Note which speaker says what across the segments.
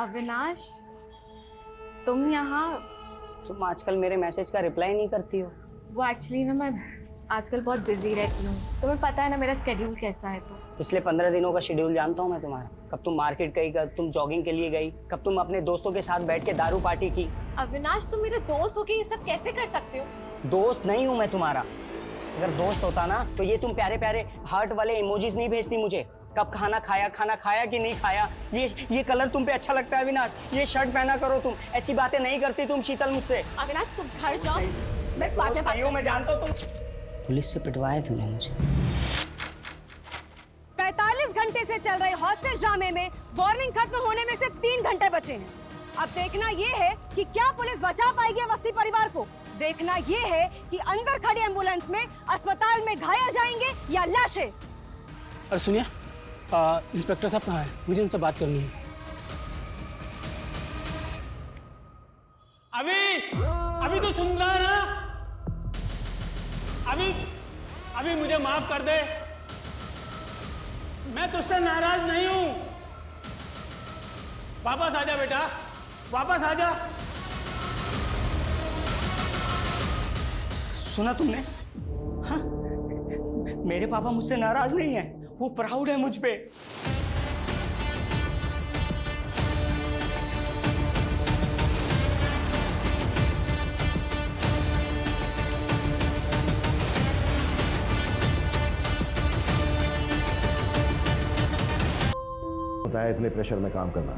Speaker 1: अविनाश, तुम यहाँ?
Speaker 2: तुम आजकल मेरे मैसेज का रिप्लाई नहीं करती हो।
Speaker 1: वो एक्चुअली ना, मैं आजकल बहुत बिजी रहती हूँ, तुम्हें पता है ना मेरा स्केड्यूल कैसा है। तो
Speaker 2: पिछले 15 दिनों का शेड्यूल जानता हूँ मैं तुम्हारा। कब तुम मार्केट गई, कब तुम जॉगिंग के लिए गई, कब तुम अपने दोस्तों के साथ बैठ के दारू पार्टी की।
Speaker 1: अविनाश, तुम मेरे दोस्त होके ये सब कैसे कर सकते हो?
Speaker 2: दोस्त नहीं हूँ मैं तुम्हारा। अगर दोस्त होता ना तो ये तुम प्यारे प्यारे हार्ट वाले इमोजीज नहीं भेजती मुझे। कब खाना खाया कि नहीं खाया, ये कलर तुम पे अच्छा लगता है अविनाश, ये शर्ट पहना करो तुम, ऐसी बातें नहीं करती तुम शीतल मुझसे।
Speaker 1: अविनाश, तुम घर जाओ, मैं बाद में बात
Speaker 2: मैं जानता हूँ तुम पुलिस से पिटवाया तूने मुझे।
Speaker 3: 45 घंटे से चल रहे हॉस्टेज ड्रामे में वार्निंग खत्म होने में सिर्फ 3 घंटे बचे हैं। अब देखना ये है कि क्या पुलिस बचा पाएगी अवस्थी परिवार को। देखना ये है कि अंदर खड़ी एम्बुलेंस में अस्पताल में घायल जाएंगे या लाशें।
Speaker 4: और सुनिए, इंस्पेक्टर साहब कहाँ हैं? मुझे उनसे बात करनी है। अभी तो सुन रहा है ना? अभी मुझे माफ कर दे, मैं तुझसे नाराज नहीं हूं। वापस आजा बेटा, वापस आजा।
Speaker 2: सुना तुमने? हाँ? मेरे पापा मुझसे नाराज नहीं है, वो प्राउड है मुझ पे।
Speaker 5: इतने प्रेशर में काम करना,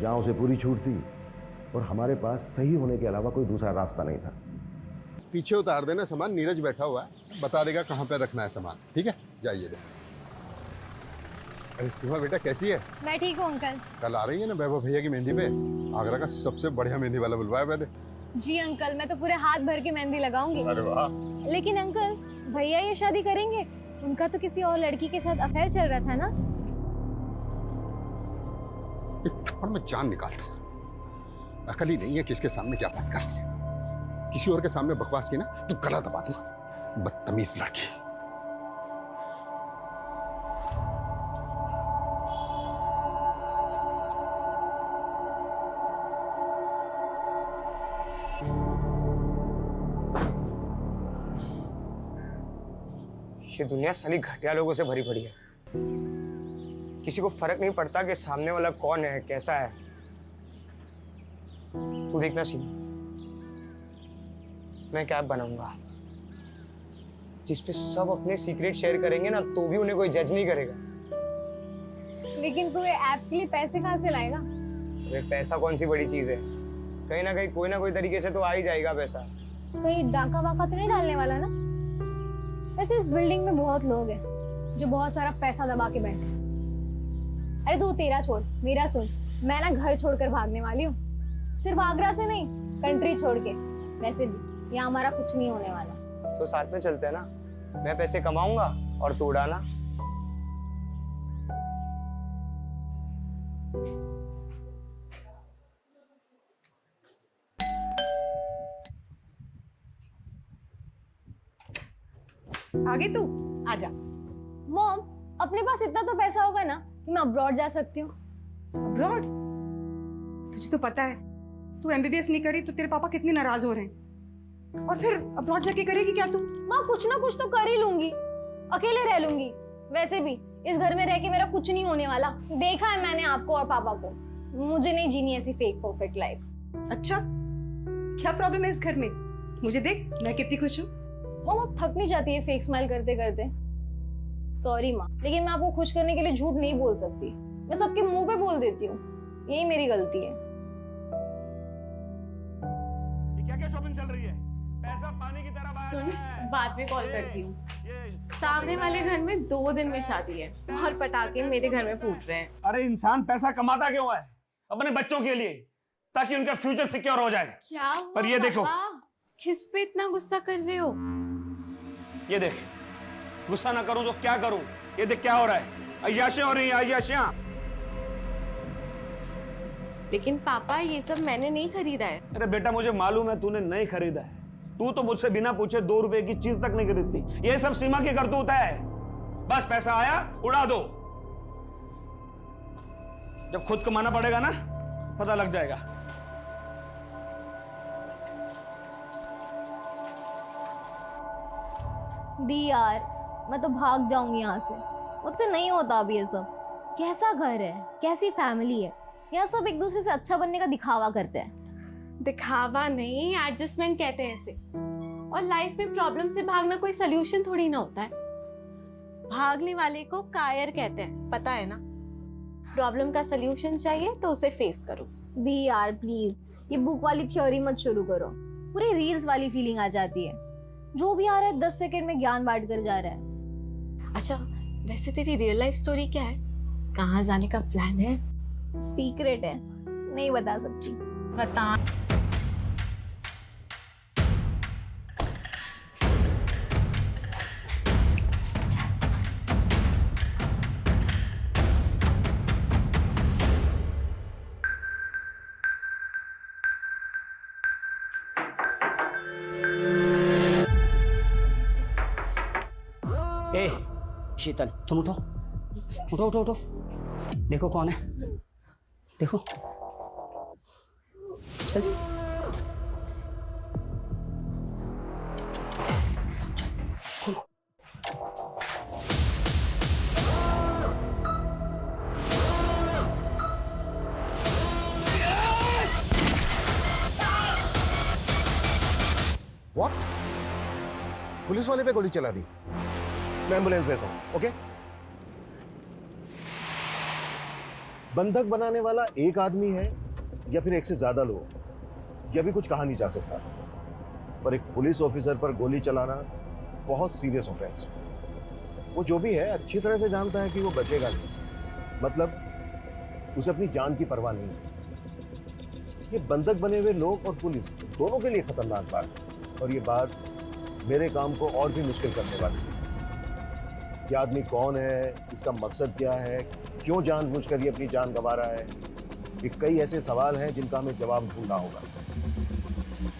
Speaker 5: जहां उसे पूरी छूट थी और हमारे पास सही होने के अलावा कोई दूसरा रास्ता नहीं था।
Speaker 6: पीछे उतार देना सामान, नीरज बैठा हुआ है, बता देगा कहाँ पे रखना है सामान। ठीक है, जाइए जैसे। अरे सीमा बेटा कैसी है?
Speaker 7: मैं ठीक हूँ अंकल।
Speaker 6: कल आ रही है ना वैभव भैया की मेहंदी पे? आगरा का सबसे बढ़िया मेहंदी वाला बुलवाया मैंने।
Speaker 7: जी अंकल, मैं तो पूरे हाथ भर के मेहंदी लगाऊंगी।
Speaker 6: अरे वाह।
Speaker 7: लेकिन अंकल, भैया ये शादी करेंगे? उनका तो किसी और लड़की के साथ अफेयर चल रहा था ना?
Speaker 6: एक थप्पड़ में जान निकाल दूंगा। अकल ही नहीं है किसके सामने क्या बात करनी है। किसी और के सामने बकवास की ना तो गला दबा दूंगा। बदतमीज लड़की।
Speaker 2: ये दुनिया साली घटिया लोगों से भरी पड़ी है। किसी को फर्क नहीं पड़ता कि सामने वाला कौन है, कैसा है। तू देखना सीमा, मैं क्या बनाऊंगा जिसपे सब अपने सीक्रेट शेयर करेंगे ना, तो भी उन्हें कोई जज नहीं करेगा।
Speaker 7: लेकिन तू ये ऐप के लिए पैसे कहाँ से लाएगा?
Speaker 2: अरे पैसा कौन सी बड़ी चीज है, कहीं ना कहीं कोई ना कोई तरीके से तो आ ही जाएगा पैसा।
Speaker 7: कहीं डाका वाका तो नहीं डालने वाला ना? वैसे इस बिल्डिंग में बहुत लोग हैं जो बहुत सारा पैसा दबा के बैठे हैं। अरे तू तेरा छोड़, मेरा सुन। मैं ना घर छोड़कर भागने वाली हूँ, सिर्फ आगरा से नहीं, कंट्री छोड़ के। वैसे भी यहाँ हमारा कुछ नहीं होने वाला।
Speaker 2: तो साथ में चलते हैं ना, मैं पैसे कमाऊंगा और तू उड़ाना।
Speaker 3: आगे तू आजा।
Speaker 7: मॉम, अपने पास इतना तो पैसा होगा ना कि मैं अब्रॉड जा सकती हूँ।
Speaker 3: अब्रॉड? तुझे तो पता है तू एमबीबीएस नहीं करी तो तेरे पापा कितने नाराज हो रहे हैं। और फिर अब्रॉड जाके करेगी क्या तू?
Speaker 7: माँ, कुछ ना कुछ तो कर ही लूंगी, अकेले रह लूंगी। वैसे भी इस घर में रह के मेरा कुछ नहीं होने वाला। देखा है मैंने आपको और पापा को। मुझे नहीं जीनी ऐसी फेक परफेक्ट लाइफ।
Speaker 3: अच्छा, क्या प्रॉब्लम है इस घर में? मुझे देख, मैं कितनी खुश हूँ।
Speaker 7: मॉम, अब थक नहीं जाती है फेक स्माइल करते करते? सॉरी माँ, लेकिन मैं आपको खुश करने के लिए झूठ नहीं बोल सकती। मैं सबके मुंह पे बोल देती हूँ, यही मेरी गलती है।
Speaker 4: क्या शॉपिंग चल रही है? पैसा पानी की तरह बाहर
Speaker 1: सुन,
Speaker 4: है।
Speaker 1: बाद में कॉल करती हूँ। सामने वाले घर में 2 दिन में शादी है और पटाखे मेरे घर में फूट रहे हैं।
Speaker 4: अरे इंसान पैसा कमाता क्यों है? अपने बच्चों के लिए, ताकि उनका फ्यूचर सिक्योर हो जाए।
Speaker 1: क्या हुआ
Speaker 4: पर ये देखो,
Speaker 1: किस पे इतना गुस्सा कर रहे हो?
Speaker 4: ये देख, गुस्सा ना करूं तो क्या करूं? ये देख क्या हो रहा है, अय्याशियां हो रही हैं, अय्याशियां।
Speaker 1: लेकिन पापा, ये सब मैंने नहीं खरीदा है।
Speaker 4: अरे बेटा, मुझे मालूम है तूने नहीं खरीदा है। तू तो मुझसे बिना पूछे 2 रुपए की चीज तक नहीं खरीदती। ये सब सीमा की करतूत है। बस पैसा आया उड़ा दो। जब खुद कमाना पड़ेगा ना, पता लग जाएगा।
Speaker 7: दी यार, मैं तो भाग जाऊंगी यहाँ से। मुझसे नहीं होता अभी ये सब। कैसा घर है, कैसी फैमिली है, यहाँ सब एक दूसरे से अच्छा बनने का दिखावा करते हैं।
Speaker 1: दिखावा नहीं, एडजस्टमेंट कहते हैं इसे। और लाइफ में प्रॉब्लम से भागना कोई सोल्यूशन थोड़ी ना होता है। भागने वाले को कायर कहते हैं, पता है ना। प्रॉब्लम का सोल्यूशन चाहिए तो उसे फेस करो।
Speaker 7: दी यार प्लीज, ये बुक वाली थ्योरी मत शुरू करो। पूरी रील्स वाली फीलिंग आ जाती है। जो भी आ रहा है 10 सेकंड में ज्ञान बांट कर जा रहा है।
Speaker 1: अच्छा, वैसे तेरी रियल लाइफ स्टोरी क्या है? कहाँ जाने का प्लान है?
Speaker 7: सीक्रेट है, नहीं बता सकती।
Speaker 1: बता।
Speaker 2: ए शीतल, तुम उठो उठो उठो उठो। देखो कौन है, देखो। चल खोलो।
Speaker 5: व्हाट? पुलिस वाले पे गोली चला दी। मैं एम्बुलेंस भेजा हूं, ओके? बंधक बनाने वाला एक आदमी है या फिर एक से ज्यादा लोग, यह भी कुछ कहा नहीं जा सकता। पर एक पुलिस ऑफिसर पर गोली चलाना बहुत सीरियस ऑफेंस है। वो जो भी है अच्छी तरह से जानता है कि वो बचेगा नहीं, मतलब उसे अपनी जान की परवाह नहीं है। ये बंधक बने हुए लोग और पुलिस दोनों के लिए खतरनाक बात है, और ये बात मेरे काम को और भी मुश्किल करने वाली है। ये आदमी कौन है, इसका मकसद क्या है, क्यों जानबूझकर ये अपनी जान गंवा रहा है, ये कई ऐसे सवाल हैं जिनका हमें जवाब ढूंढना होगा।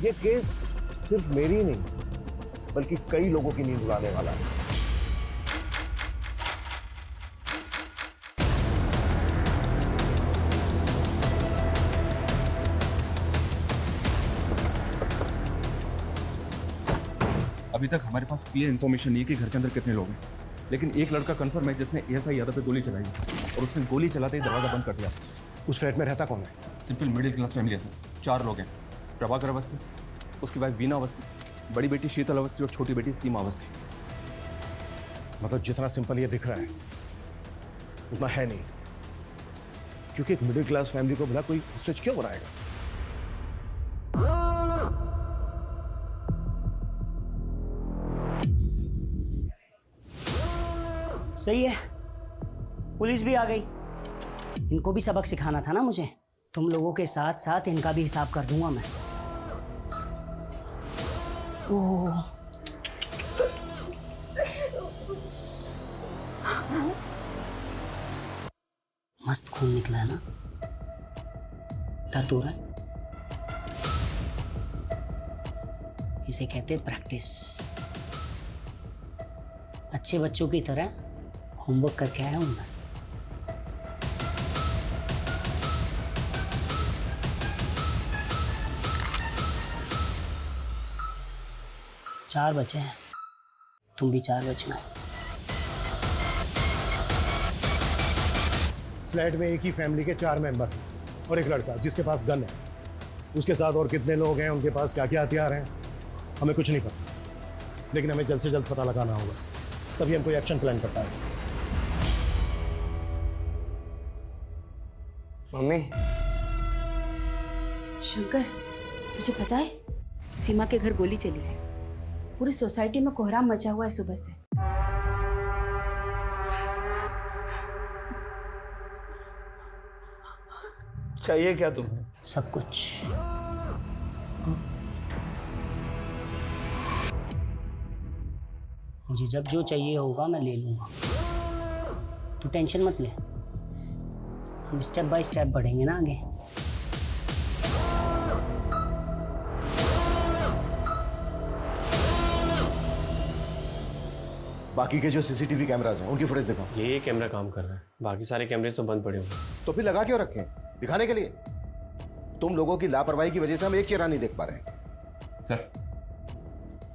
Speaker 5: ये केस सिर्फ मेरी नहीं बल्कि कई लोगों की नींद उड़ाने वाला है।
Speaker 8: अभी तक हमारे पास क्लियर इन्फॉर्मेशन नहीं है कि घर के अंदर कितने लोग हैं, लेकिन एक लड़का कंफर्म है जिसने एएसआई यादव पे गोली चलाई और उसने गोली चलाते ही दरवाजा बंद कर दिया।
Speaker 5: उस फ्लैट में रहता कौन है?
Speaker 8: सिंपल मिडिल क्लास फैमिली है सर। 4 लोग हैं। प्रभाकर अवस्थी, उसकी वाइफ वीना अवस्थी, बड़ी बेटी शीतल अवस्थी और छोटी बेटी सीमा अवस्थी।
Speaker 5: मतलब जितना सिंपल ये दिख रहा है उतना है नहीं, क्योंकि एक मिडिल क्लास फैमिली को भला कोई स्विच क्यों बनाएगा?
Speaker 2: सही है, पुलिस भी आ गई। इनको भी सबक सिखाना था ना मुझे। तुम लोगों के साथ साथ इनका भी हिसाब कर दूंगा मैं। ओह, मस्त खून निकला है ना? दर्द हो रहा है? इसे कहते हैं प्रैक्टिस। अच्छे बच्चों की तरह होमवर्क करके आया हूं मैं। चार बचे हैं, तुम भी 4 बचना।
Speaker 5: फ्लैट में एक ही फैमिली के 4 मेंबर हैं और एक लड़का जिसके पास गन है। उसके साथ और कितने लोग हैं, उनके पास क्या क्या हथियार हैं, हमें कुछ नहीं पता, लेकिन हमें जल्द से जल्द पता लगाना होगा, तभी हम कोई एक्शन प्लान कर पाएंगे।
Speaker 2: मम्मी,
Speaker 9: शंकर, तुझे पता है सीमा के घर गोली चली है। पूरी सोसाइटी में कोहराम मचा हुआ है सुबह से।
Speaker 4: चाहिए क्या तुम्हें?
Speaker 2: सब कुछ। मुझे जब जो चाहिए होगा मैं ले लूंगा। तू टेंशन मत ले, हम स्टेप बाय स्टेप बढ़ेंगे ना आगे।
Speaker 5: बाकी के जो सीसीटीवी कैमरास हैं उनकी फुटेज दिखाओ।
Speaker 10: ये कैमरा काम कर रहा है, बाकी सारे कैमरे तो बंद पड़े हुए हैं।
Speaker 5: तो फिर लगा क्यों रखे हैं? दिखाने के लिए। तुम लोगों की लापरवाही की वजह से हम एक चेहरा नहीं देख पा रहे।
Speaker 8: सर,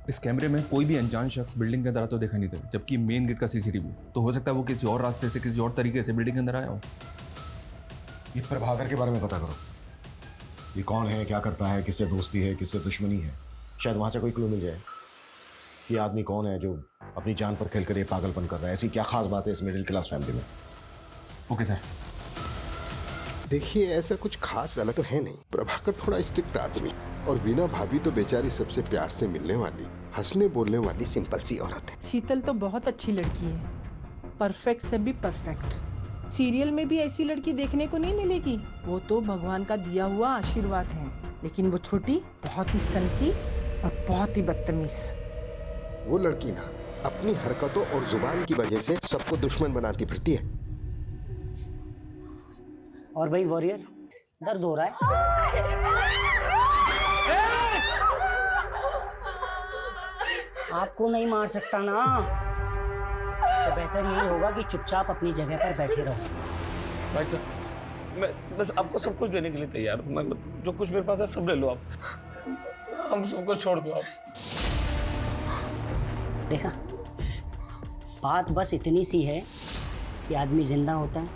Speaker 8: इस कैमरे में कोई भी अनजान शख्स बिल्डिंग के अंदर तो देखा नहीं था, जबकि मेन गेट का सीसीटीवी तो हो सकता है वो किसी और रास्ते से, किसी और तरीके से बिल्डिंग के अंदर आया हो।
Speaker 5: ये प्रभाकर के बारे में पता करो, ये कौन है, क्या करता है, किससे दोस्ती है, किससे दुश्मनी है। शायद वहां से कोई क्लू मिल जाए कि आदमी कौन है जो अपनी जान पर खेलकर ये पागलपन कर रहा है। ऐसी क्या खास बात है इस मिडिल क्लास फैमिली में?
Speaker 8: Okay sir.
Speaker 6: देखिए, ऐसा कुछ खास अलग तो है नहीं। प्रभाकर थोड़ा स्ट्रिक्ट आदमी, और वीना भाभी तो बेचारी सबसे प्यार से मिलने वाली, हंसने बोलने वाली सिंपल सी औरत है।
Speaker 10: शीतल तो बहुत अच्छी लड़की है, परफेक्ट से भी परफेक्ट। सीरियल में भी ऐसी लड़की देखने को नहीं मिलेगी। वो तो भगवान का दिया हुआ आशीर्वाद है। लेकिन वो छोटी बहुत ही सनकी और बहुत ही बदतमीज।
Speaker 6: वो लड़की ना अपनी हरकतों और जुबान की वजह से सबको दुश्मन बनाती फिरती है।
Speaker 2: और भाई वॉरियर, दर्द हो रहा है? आपको नहीं मार सकता ना, तो बेहतर यही होगा कि चुपचाप अपनी जगह पर बैठे रहो।
Speaker 4: भाई साहब, मैं बस आपको सब कुछ देने के लिए तैयार हूँ। मैं जो कुछ मेरे पास है सब ले लो आप, हम सबको छोड़ दो आप।
Speaker 2: देखा, बात बस इतनी सी है कि आदमी जिंदा होता है,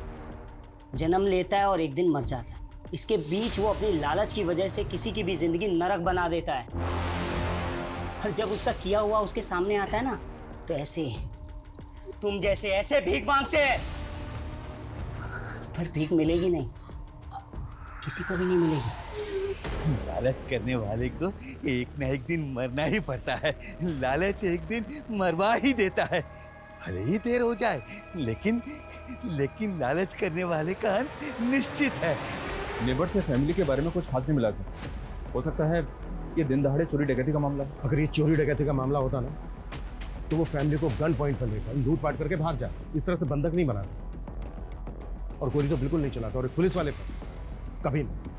Speaker 2: जन्म लेता है और एक दिन मर जाता है। इसके बीच वो अपनी लालच की वजह से किसी की भी जिंदगी नरक बना देता है। और जब उसका किया हुआ उसके सामने आता है ना, तो ऐसे तुम जैसे ऐसे भीख मांगते हैं, पर भीख मिलेगी नहीं, किसी को भी नहीं मिलेगी।
Speaker 11: लालच करने वाले को एक ना एक दिन मरना ही पड़ता है। लालच एक दिन मरवा ही देता है, भले ही देर हो जाए, लेकिन लालच करने वाले का अंत निश्चित है।
Speaker 8: नेबर से फैमिली के बारे में कुछ खास नहीं मिला सर। हो सकता है ये दिन दहाड़े चोरी डकैती का मामला है।
Speaker 5: अगर ये चोरी डकैती का मामला होता ना, तो वो फैमिली को गन पॉइंट पर लेकर लूट पाट करके भाग जाते। इस तरह से बंधक नहीं बनाते, और गोली तो बिल्कुल नहीं चलाता, और पुलिस वाले पर कभी नहीं।